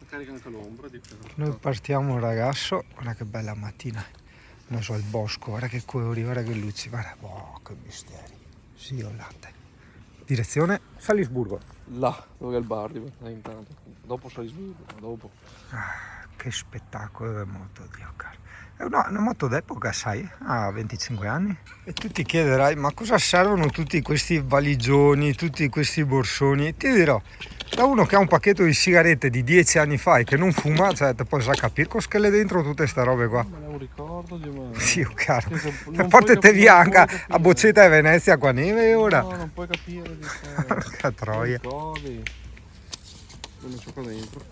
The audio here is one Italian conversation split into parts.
Carica anche l'ombra di più. Noi partiamo ragazzo, guarda che bella mattina, in mezzo al bosco, guarda che colori, guarda che luci, guarda, oh, che misteri, sì, o latte. Direzione Salisburgo. Là, dove è il bar intanto. Dopo Salisburgo, dopo. Ah, che spettacolo di moto, Dio caro. È una moto d'epoca, sai, ha 25 anni. E tu ti chiederai, ma cosa servono tutti questi valigioni, tutti questi borsoni? Ti dirò, da uno che ha un pacchetto di sigarette di 10 anni fa e che non fuma, cioè, te puoi già capire cosa che le dentro tutte queste robe qua. Me ne un ricordo di me. Sì, caro. Non Portate puoi via capire, anche a Boccetta e Venezia qua neve ora. No, non puoi capire di te. Porca troia. Ricordi. Non so qua dentro.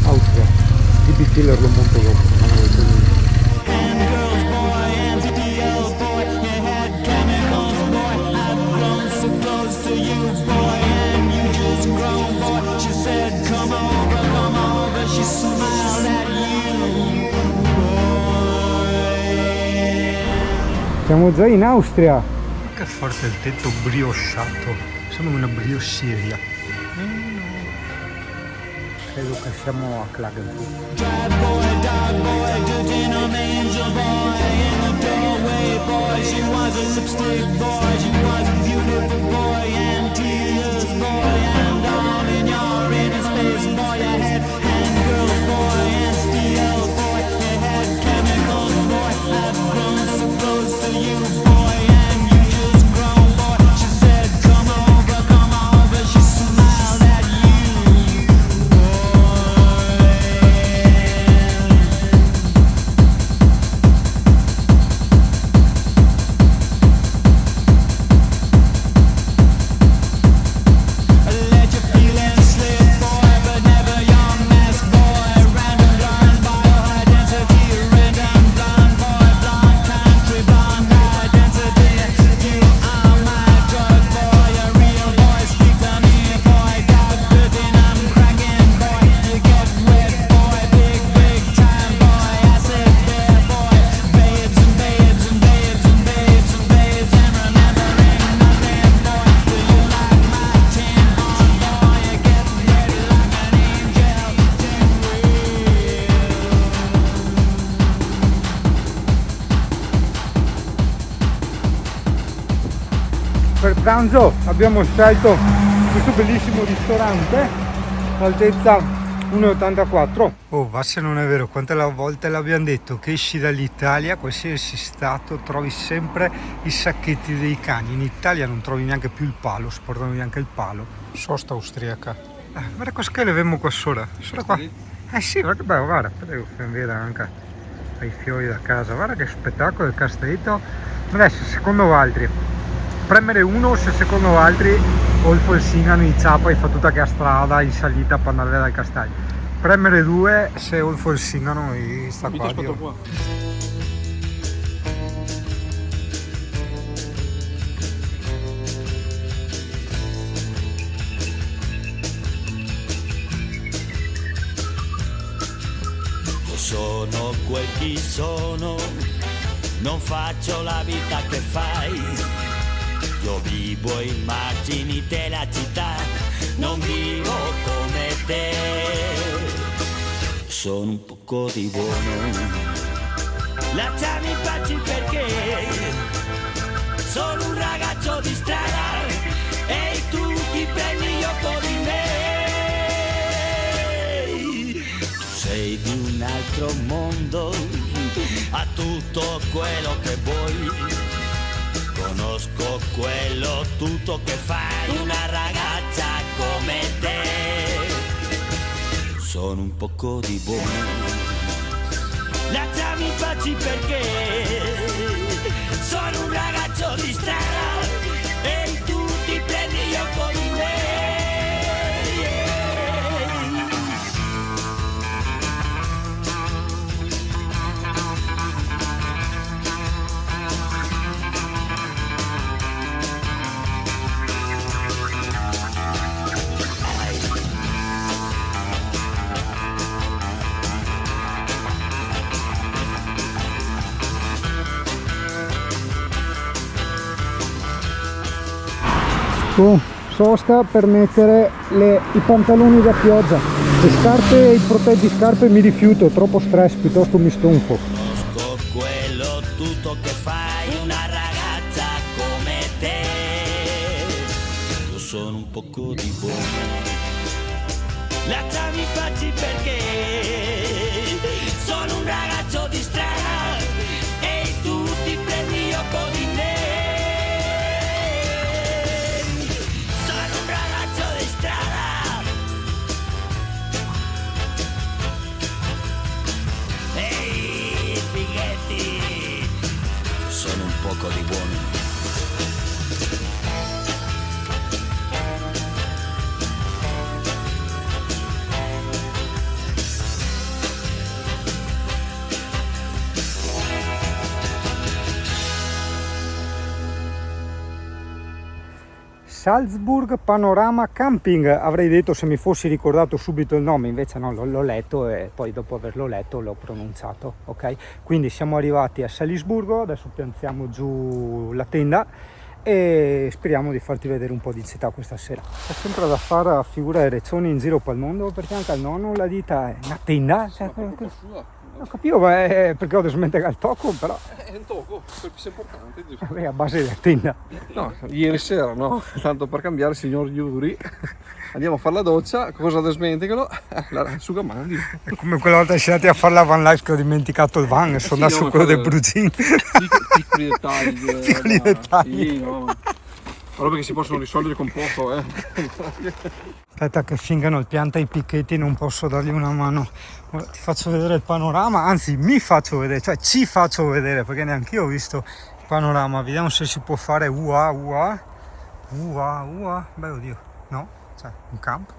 Austria, di Big Killer lo monto dopo. Siamo già in Austria. Che forte il tetto briosciato, sembra una briosceria. Credo che siamo a Klagenfurt. Per pranzo abbiamo scelto questo bellissimo ristorante, altezza 1,84. Oh, va se non è vero, quante volte l'abbiamo detto che esci dall'Italia, qualsiasi stato, trovi sempre i sacchetti dei cani. In Italia non trovi neanche più il palo, si portano neanche il palo. Sosta austriaca. Guarda cosa che le vemo qua sopra. Sopra qua. Sì, guarda che bello, guarda, prego, vedere anche i fiori da casa. Guarda che spettacolo il castelletto. Adesso, secondo altri, premere 1 se secondo altri o il Folsingano in Ciapa e fa tutta che strada in salita per andare dal castello. Premere 2 se o il Folsingano sta Mi qua. aspetto qua. Io sono quel chi sono, non faccio la vita che fai. Io vivo immagini della città, non vivo come te. Sono un poco di buono, lasciami in pace perché sono un ragazzo di strada e tu ti prendi gioco di me. Tu sei di un altro mondo, a tutto quello che vuoi. Conosco quello tutto che fai, una ragazza come te. Sono un poco di buono, lasciami in pace perché sono un ragazzo di strada e tu ti prendi gioco di me. sosta per mettere i pantaloni da pioggia, le scarpe e i protetti scarpe mi rifiuto, troppo stress, piuttosto mi stonco. Conosco quello tutto che fai, una ragazza come te. Io sono un poco di buono, lasciami farci perché sono un ragazzo di strada e tu ti prendi gioco di me. Sono un ragazzo di strada. Ehi, fighetti, sono un poco di buono. Salzburg Panorama Camping, avrei detto se mi fossi ricordato subito il nome, invece no, l'ho letto e poi dopo averlo letto l'ho pronunciato, ok? Quindi siamo arrivati a Salisburgo, adesso piantiamo giù la tenda e speriamo di farti vedere un po' di città questa sera. C'è sempre da fare a figura e reccioni in giro per il mondo, perché anche al nonno la dita è una tenda, cioè, non capivo, ma è perché ho dovuto smettere al tocco, però È un tocco, per più importante. vabbè, a base della tenda. No, ieri sera, no? Tanto per cambiare, signor Yuri, andiamo a fare la doccia, cosa dimenticano? L'asciugamani. È come quella volta scegliati a fare la van life che ho dimenticato il van e sono andato su quello dei Brugin. Piccoli dettagli. Piccoli dettagli. Sì, no. Robe che si possono risolvere con poco, Aspetta che fingano il pianta i picchetti, non posso dargli una mano. Ora ti faccio vedere il panorama, anzi mi faccio vedere, cioè ci faccio vedere, perché neanche io ho visto il panorama. Vediamo se si può fare ua. Beh, oddio, no, cioè un campo.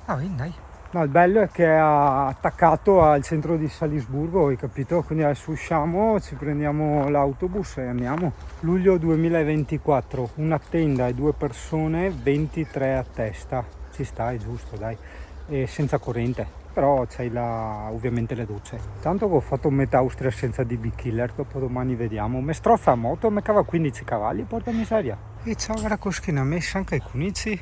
Ah, dai. No, il bello è che è attaccato al centro di Salisburgo, hai capito? Quindi adesso usciamo, ci prendiamo l'autobus e andiamo. Luglio 2024, una tenda e 2 persone, 23 a testa. Ci sta, è giusto, dai. E senza corrente, però c'hai ovviamente le docce. Tanto che ho fatto metà Austria senza DB Killer, dopo domani vediamo. Me strozza a moto, me cava 15 cavalli, porca miseria. E ciao, guarda coschina messa anche i cunici.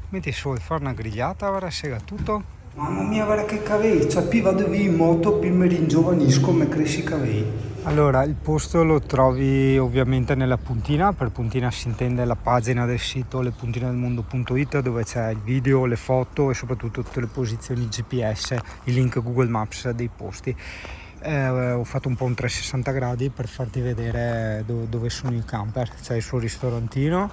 Metti su e fare una grigliata, guarda, sega tutto. Mamma mia, guarda che cavei, cioè più vado via in moto, più mi ringiovanisco, mi cresci i cavei. Allora, il posto lo trovi ovviamente nella puntina, per puntina si intende la pagina del sito lepuntinedelmondo.it, dove c'è il video, le foto e soprattutto tutte le posizioni GPS, i link Google Maps dei posti. Ho fatto un po' un 360 gradi per farti vedere dove sono i camper, c'è il suo ristorantino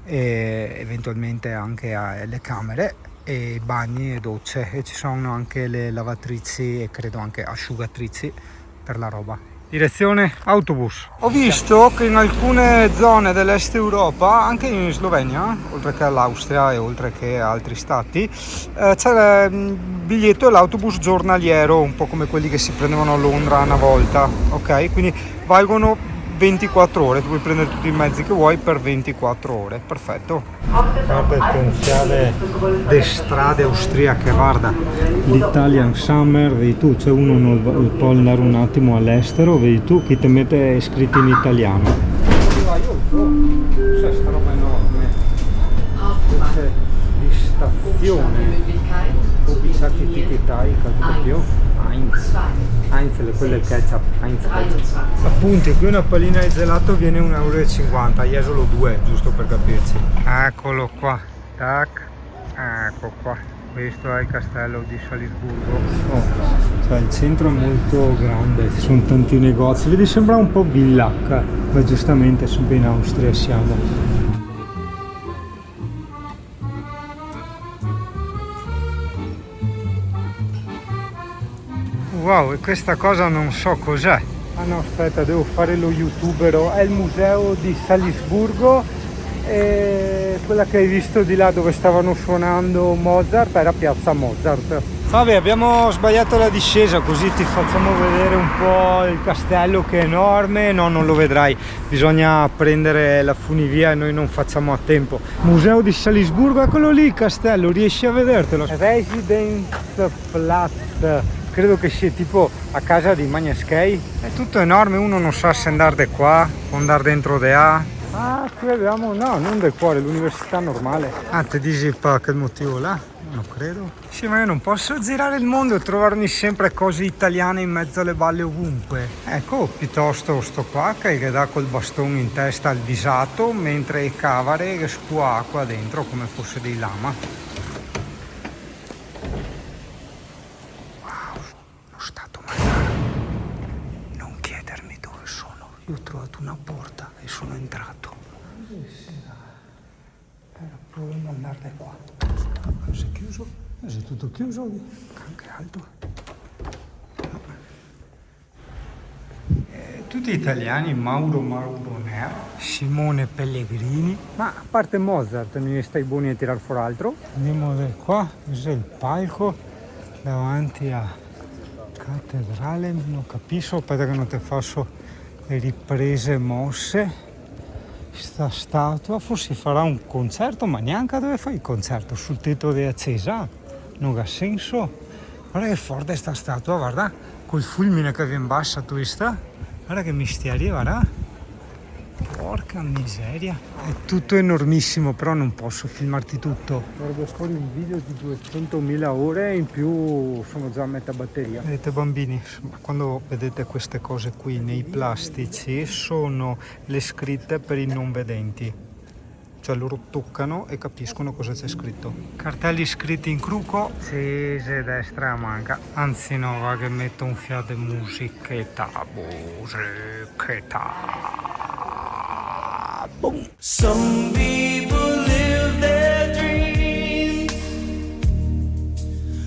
e eventualmente anche le camere e bagni e docce, e ci sono anche le lavatrici e credo anche asciugatrici per la roba. Direzione autobus. Ho visto che in alcune zone dell'est Europa, anche in Slovenia, oltre che all'Austria e oltre che altri stati, c'è il biglietto dell'autobus giornaliero, un po' come quelli che si prendevano a Londra una volta, ok? Quindi valgono 24 ore, tu puoi prendere tutti i mezzi che vuoi per 24 ore, perfetto. Guarda il potenziale delle strade austriache, guarda, l'Italian Summer, vedi tu, c'è uno non può andare un attimo all'estero, vedi tu, chi ti mette scritto in italiano. C'è sta roba enorme, c'è di stazione, o bisacchi etichettati, capito? Heinz, quello è il ketchup, Heinz ketchup. Appunto, qui una pallina di gelato viene 1,50 €, io solo 2, giusto per capirci. Eccolo qua, tac, ecco qua, questo è il castello di Salisburgo. Cioè il centro è molto grande, ci sono tanti negozi, vedi, sembra un po' Villach, ma giustamente sempre in Austria siamo. Wow, e questa cosa non so cos'è. Ah no, aspetta, devo fare lo youtubero. È il museo di Salisburgo e quella che hai visto di là dove stavano suonando Mozart era piazza Mozart. Vabbè, abbiamo sbagliato la discesa, così ti facciamo vedere un po' il castello che è enorme. No, non lo vedrai, bisogna prendere la funivia e noi non facciamo a tempo. Museo di Salisburgo, eccolo lì il castello, riesci a vedertelo? Residenzplatz. Credo che sia tipo a casa di Magnaschei. È tutto enorme, uno non sa se andare da qua o andare dentro da A. Ah, qui abbiamo, no, non del cuore, l'università normale. Ah, ti dici per quel motivo là? Non credo. Sì, ma io non posso girare il mondo e trovarmi sempre cose italiane in mezzo alle balle ovunque. Ecco, piuttosto sto qua che dà col bastone in testa al visato mentre cavare che spuà acqua dentro come fosse dei lama. Wow, lo stato magari. Non chiedermi dove sono. Io ho trovato una porta e sono entrato. Proviamo ad andare qua. Si è chiuso? È tutto chiuso? Anche alto. Tutti italiani, Mauro Maronea, Simone Pellegrini. Ma a parte Mozart, non stai buoni a tirar fuori altro? Andiamo da qua, questo è il palco davanti a cattedrale. Non capisco, aspetta che non ti faccio le riprese mosse. Sta statua, forse farà un concerto, ma neanche dove fai il concerto? Sul tetto di accesa? Non ha senso. Guarda che forte sta statua, guarda, col fulmine che viene in bassa, tu vista? Guarda che misteria, guarda. Porca miseria. È tutto enormissimo, però non posso filmarti tutto. Guarda fuori un video di 200.000 ore e in più sono già a metà batteria. Vedete bambini, quando vedete queste cose qui nei plastici sono le scritte per i non vedenti. Cioè loro toccano e capiscono cosa c'è scritto. Cartelli scritti in cruco, sì, se destra manca. Anzi no, va che metto un fiato di musichetta. Boom. Some people live their dreams.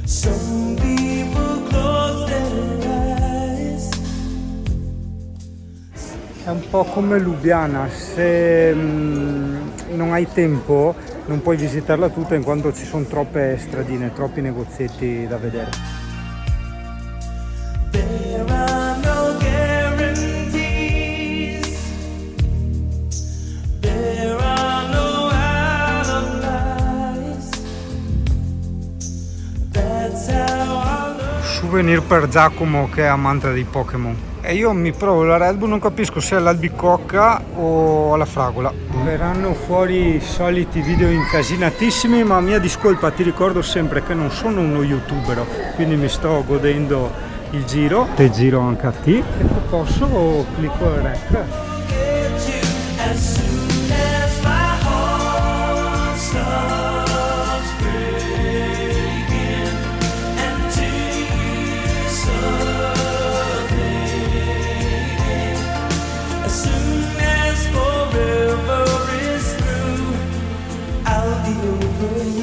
Some people close their eyes. È un po' come Lubiana, se non hai tempo non puoi visitarla tutta in quanto ci sono troppe stradine, troppi negozietti da vedere. There are no guarantees. There are no out of lies. That's how I love. Souvenir per Giacomo che è amante dei Pokémon. E io mi provo la Red Bull, non capisco se è all'albicocca o alla fragola. Verranno fuori i soliti video incasinatissimi, ma a mia discolpa ti ricordo sempre che non sono uno youtuber, quindi mi sto godendo il giro. Te giro anche a te. E posso clicco il rec. Get you as soon as my heart stops breaking and tears start fading. As soon as forever is through, I'll be over you.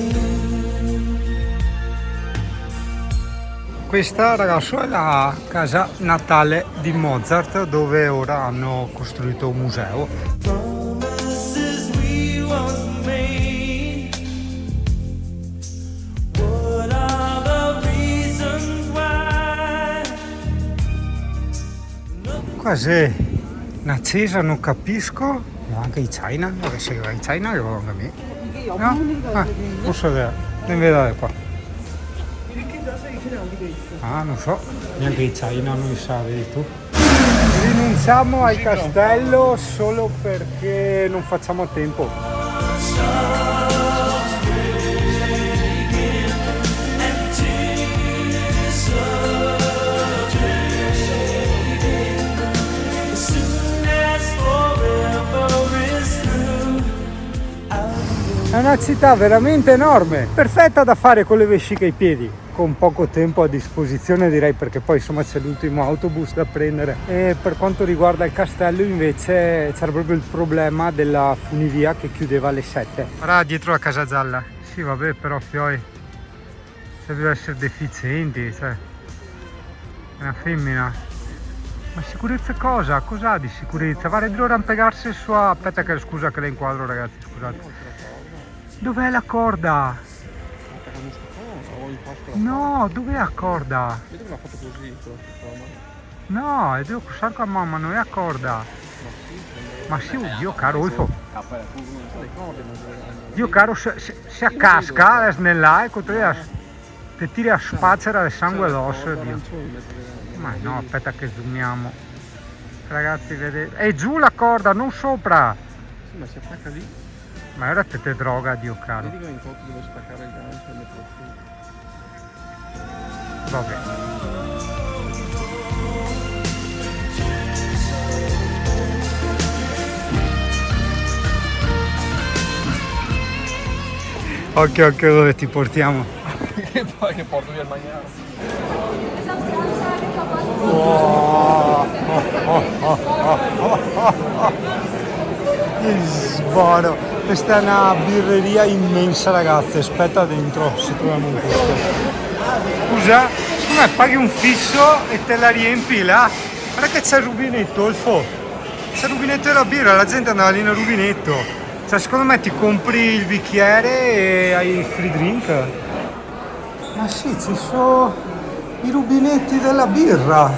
Questa, ragazzo, è la casa natale di Mozart, dove ora hanno costruito un museo. Promises we once made. What are the reasons why? Quasi una Cesa, non capisco. Anche i China, dove sei i China che vanno a me. No? Ah, posso vedere. Non vedo qua. Ah, non so, neanche i China non mi sa, vedi tu. Rinunciamo al castello solo perché non facciamo tempo. Stops breaking and tears start fading. As soon as forever is through, I'll È una città veramente enorme, perfetta da fare con le vesciche ai piedi. Con poco tempo a disposizione, direi, perché poi insomma c'è l'ultimo autobus da prendere. E per quanto riguarda il castello invece c'era proprio il problema della funivia che chiudeva alle 7. Guarda dietro la Casa Gialla. Sì vabbè, però fioi, se deve essere deficienti, cioè è una femmina. Ma sicurezza cosa? Cos'ha di sicurezza? Va a arrampicarsi su... Aspetta che scusa che la inquadro, ragazzi, scusate. Dov'è la corda? No, dov'è la corda? Vedo che l'ha fatto così, No, devo passare con mamma, non è la corda. Ma sì, Dio caro, Olfo. Dio caro, se a casca, snellai, te tiri a spazzere del sangue addosso, Dio. Ma no, aspetta che zoomiamo. Ragazzi, vedete? È giù la corda, non sopra. ma si attacca lì. Ma ora te droga, Dio caro. Vedi che in foto dove staccare il gancio e mettere su. Vabbè. Occhio dove ti portiamo. E poi che porto via il magnaro. Che sboro. Questa è una birreria immensa, ragazzi. Aspetta dentro se troviamo un posto. Scusa, secondo me paghi un fisso e te la riempi là. Guarda che c'è il rubinetto, Olfo. C'è il rubinetto della birra, la gente andava lì nel rubinetto. Cioè, secondo me ti compri il bicchiere e hai il free drink. Ma sì, ci sono i rubinetti della birra.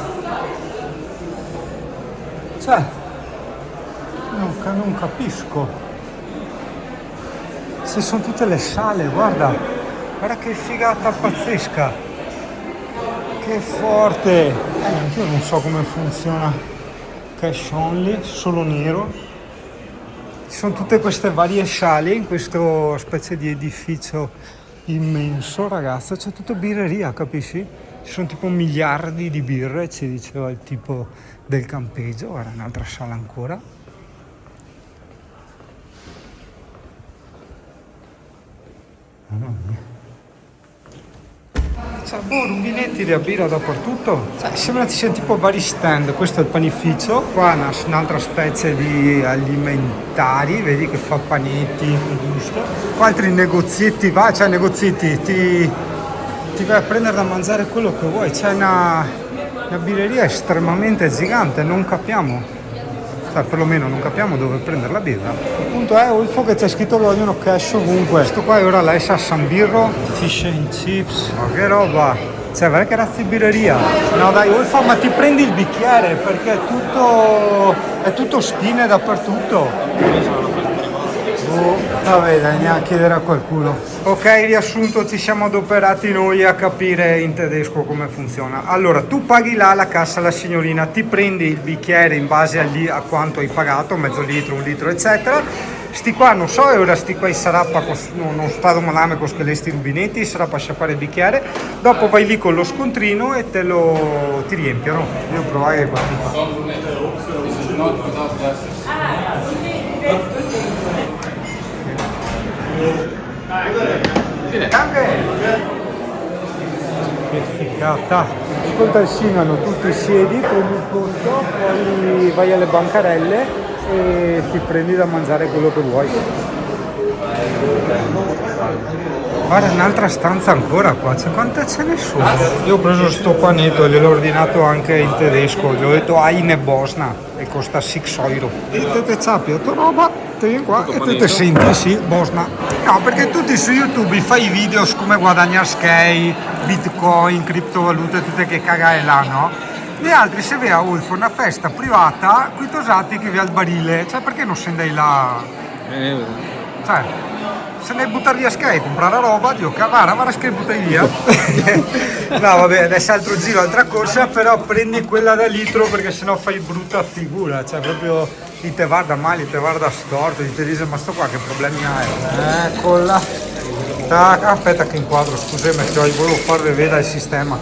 Cioè, non capisco. Se sono tutte le sale, guarda che figata pazzesca. Che forte. Io non so come funziona. Cash only, solo nero. Ci sono tutte queste varie sale in questo specie di edificio immenso, ragazzo. C'è tutto birreria, capisci? Ci sono tipo miliardi di birre, ci diceva il tipo del campeggio. Guarda, un'altra sala ancora. Mamma mia. C'è rubinetti di birra dappertutto. Cioè, sembra ci siano tipo vari stand. Questo è il panificio. Qua è un'altra specie di alimentari. Vedi che fa panetti, giusto. Qua altri negozietti, negozietti, ti vai a prendere da mangiare quello che vuoi. C'è una birreria estremamente gigante, non capiamo. Cioè, perlomeno non capiamo dove prendere la birra. Il punto è, Olfo, che c'è scritto che vogliono cash ovunque. Questo qua è ora la sa San Birro, fish and chips. Ma che roba! Cioè, guarda che razza di birreria. No dai, Olfo, ma ti prendi il bicchiere perché è tutto spine dappertutto. Vabbè, dai, andiamo a chiedere a qualcuno. Ok, riassunto, ci siamo adoperati noi a capire in tedesco come funziona. Allora, tu paghi là alla cassa la signorina, ti prendi il bicchiere in base a quanto hai pagato, mezzo litro, un litro, eccetera. Sti qua, non so, ora sti qua sarà non sta domandando con questi rubinetti, sarà per sciacquare il bicchiere. Dopo vai lì con lo scontrino e ti riempiono. Io provare questi qua. Che figata. Ascolta il Sinano, tu ti siedi, prendi il posto, poi vai alle bancarelle e ti prendi da mangiare quello che vuoi. Guarda, un'altra stanza ancora qua, cioè quante ce ne sono? Io ho preso sto panetto e gliel'ho ordinato anche in tedesco, gli ho detto Eine Bosna e costa 6 euro. E te sappi, tua roba, te vieni qua e te senti, sì, Bosna. No, perché tutti su YouTube fai video su come guadagnare skate, bitcoin, criptovalute, tutte che cagare là, no? Gli altri se vede a Wolf una festa privata, qui tosati che vi al barile, cioè perché non se andai là? Cioè, se ne buttare via skate, comprare la roba, dico cavara, va la skate buttai via. No vabbè, adesso altro giro, altra corsa, però prendi quella da litro perché sennò fai brutta figura, cioè proprio ti te guarda male, ti guarda storto, ti dice ma sto qua che problemi hai? Eccola. Tac, aspetta che inquadro, scusami, volevo farvi vedere il sistema.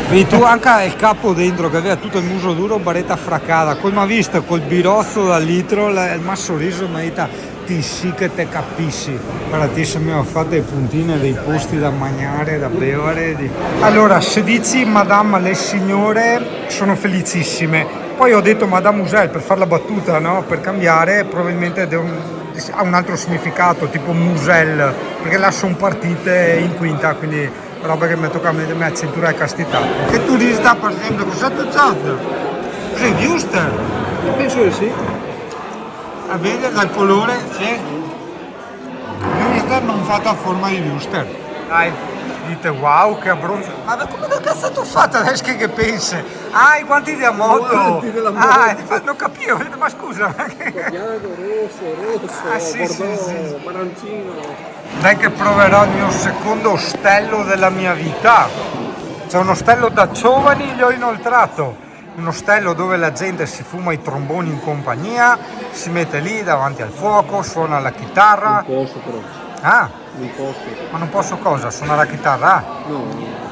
Vedi tu anche il capo dentro che aveva tutto il muso duro, baretta fraccata, come ha visto col birozzo da litro, il ma sorriso mi ha detto ti sì che te capisci. Guarda, ti se mi ha fatto dei puntini, dei posti da mangiare, da bere. Allora, se dici madame, le signore sono felicissime. Poi ho detto madame Usel per fare la battuta, no? Per cambiare, probabilmente ha un altro significato, tipo musel, perché là sono partite in quinta, quindi roba che mi tocca a me a cintura e castità. Che tu dici sta partendo con sotto chat? Cos'è, Wuster? Penso che sì. A vedere dal colore, sì. Wuster non fatta a forma di Wuster. Dai, dite wow che abbronzo. Ma come cazzo tu fatto adesso che pensi? Ah, i guanti di moto. Guanti della moto. Ah, non capivo, ma scusa. Bianco, rosso, Ah, sì, bordeaux, sì. arancino. Dai che proverò il mio secondo ostello della mia vita. C'è un ostello da giovani, gli ho inoltrato. un ostello dove la gente si fuma i tromboni in compagnia, si mette lì davanti al fuoco, suona la chitarra. Non posso però, Ah, non posso. ma non posso cosa? Suona la chitarra? No.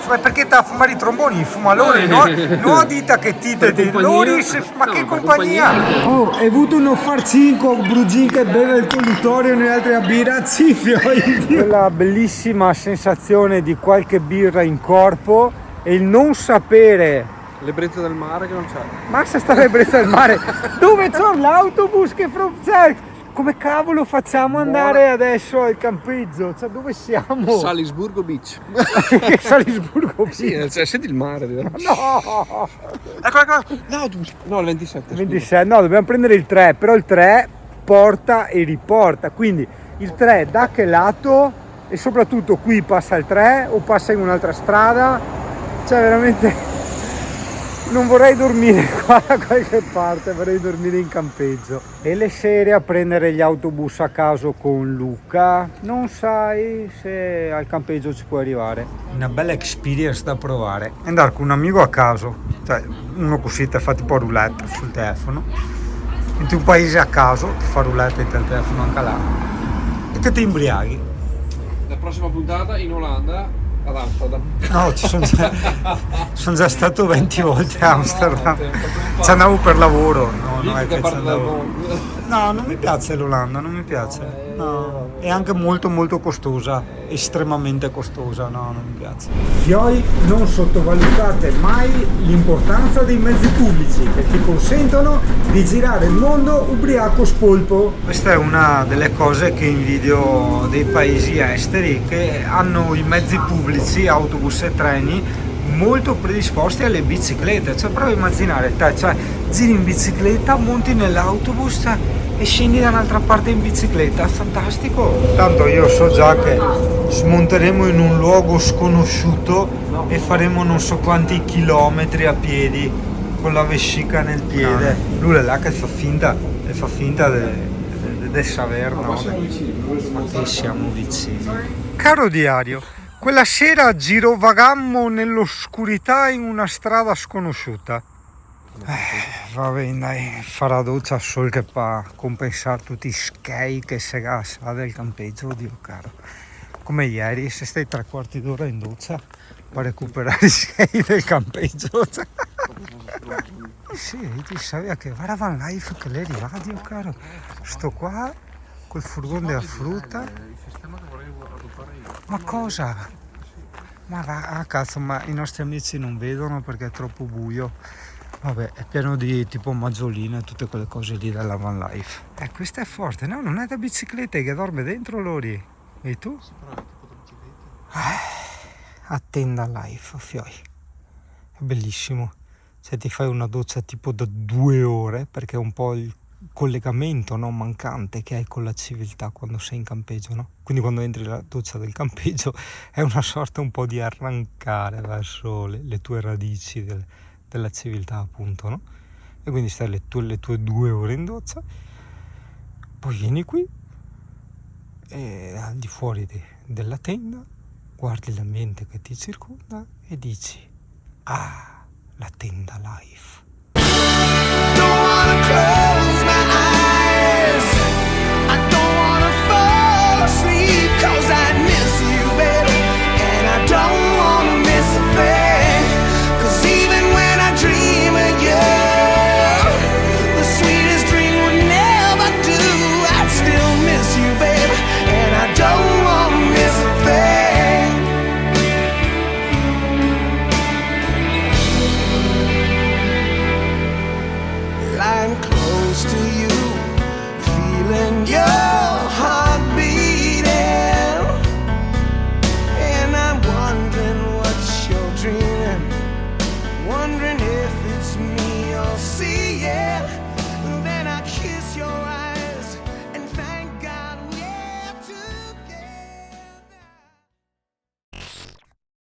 Ma perché sta a fumare i tromboni? I fumalori, no? No dita che ti Per di compagnia? lori, ma No, che per compagnia? compagnia. Oh, hai avuto uno farcinco, Brugin che beve il colluttorio e noi altri a birra, zifio. Quella bellissima sensazione di qualche birra in corpo e il non sapere. L'ebbrezza del mare che non c'è. Massa sta l'ebbrezza del mare. Dove c'è l'autobus che come cavolo facciamo andare adesso al campeggio? Cioè, dove siamo? Salisburgo Beach. Salisburgo. Sì, cioè, senti il mare. No! Ecco. L'autobus. No, il 27. 26, no, dobbiamo prendere il 3, però il 3 porta e riporta, quindi il 3 da che lato e soprattutto qui passa il 3 o passa in un'altra strada, cioè veramente non vorrei dormire qua da qualche parte, vorrei dormire in campeggio. E le sere a prendere gli autobus a caso con Luca, non sai se al campeggio ci puoi arrivare. Una bella experience da provare. Andare con un amico a caso, cioè uno così ti fa tipo roulette sul telefono, in un paese a caso ti fa roulette il telefono anche là e che ti imbriaghi. La prossima puntata in Olanda, ad Amsterdam. No, sono già stato 20 volte a Amsterdam. Ci andavo per lavoro. No, non è che ci andavo. No, non mi piace l'Olanda, non mi piace. No, è anche molto costosa, estremamente costosa, no, non mi piace. Fioi, non sottovalutate mai l'importanza dei mezzi pubblici che ti consentono di girare il mondo ubriaco spolpo. Questa è una delle cose che invidio dei paesi esteri che hanno i mezzi pubblici, autobus e treni molto predisposti alle biciclette. Cioè, prova a immaginare te, cioè, giri in bicicletta, monti nell'autobus e scendi da un'altra parte in bicicletta, fantastico. Tanto io so già che smonteremo in un luogo sconosciuto e faremo non so quanti chilometri a piedi con la vescica nel piede. Lui è là che fa finta di saper, no? Ma siamo vicini. Caro diario, quella sera girovagammo nell'oscurità in una strada sconosciuta. Va bene, dai, farà doccia solo che per compensare tutti i schei che si gassa del campeggio, oddio caro. Come ieri, se stai 3/4 d'ora in doccia per recuperare i schei del campeggio. Sì, ti sai che guarda Van Life che lei arriva, oddio caro. Sto qua col furgone della frutta. Ma cosa? Ma va, cazzo, ma i nostri amici non vedono perché è troppo buio. Vabbè, è pieno di tipo maggioline e tutte quelle cose lì della Van Life. Questa è forte, no? Non è da bicicletta, che dorme dentro Lori. E tu? Attenda Life, fioi. È bellissimo. Se ti fai una doccia tipo da 2 ore, perché è un po' il collegamento, no, mancante che hai con la civiltà quando sei in campeggio, no? Quindi quando entri nella doccia del campeggio è una sorta un po' di arrancare verso le tue radici della civiltà, appunto, no? E quindi stai le tue 2 ore in doccia, poi vieni qui e al di fuori della tenda guardi l'ambiente che ti circonda e dici: ah, la tenda life.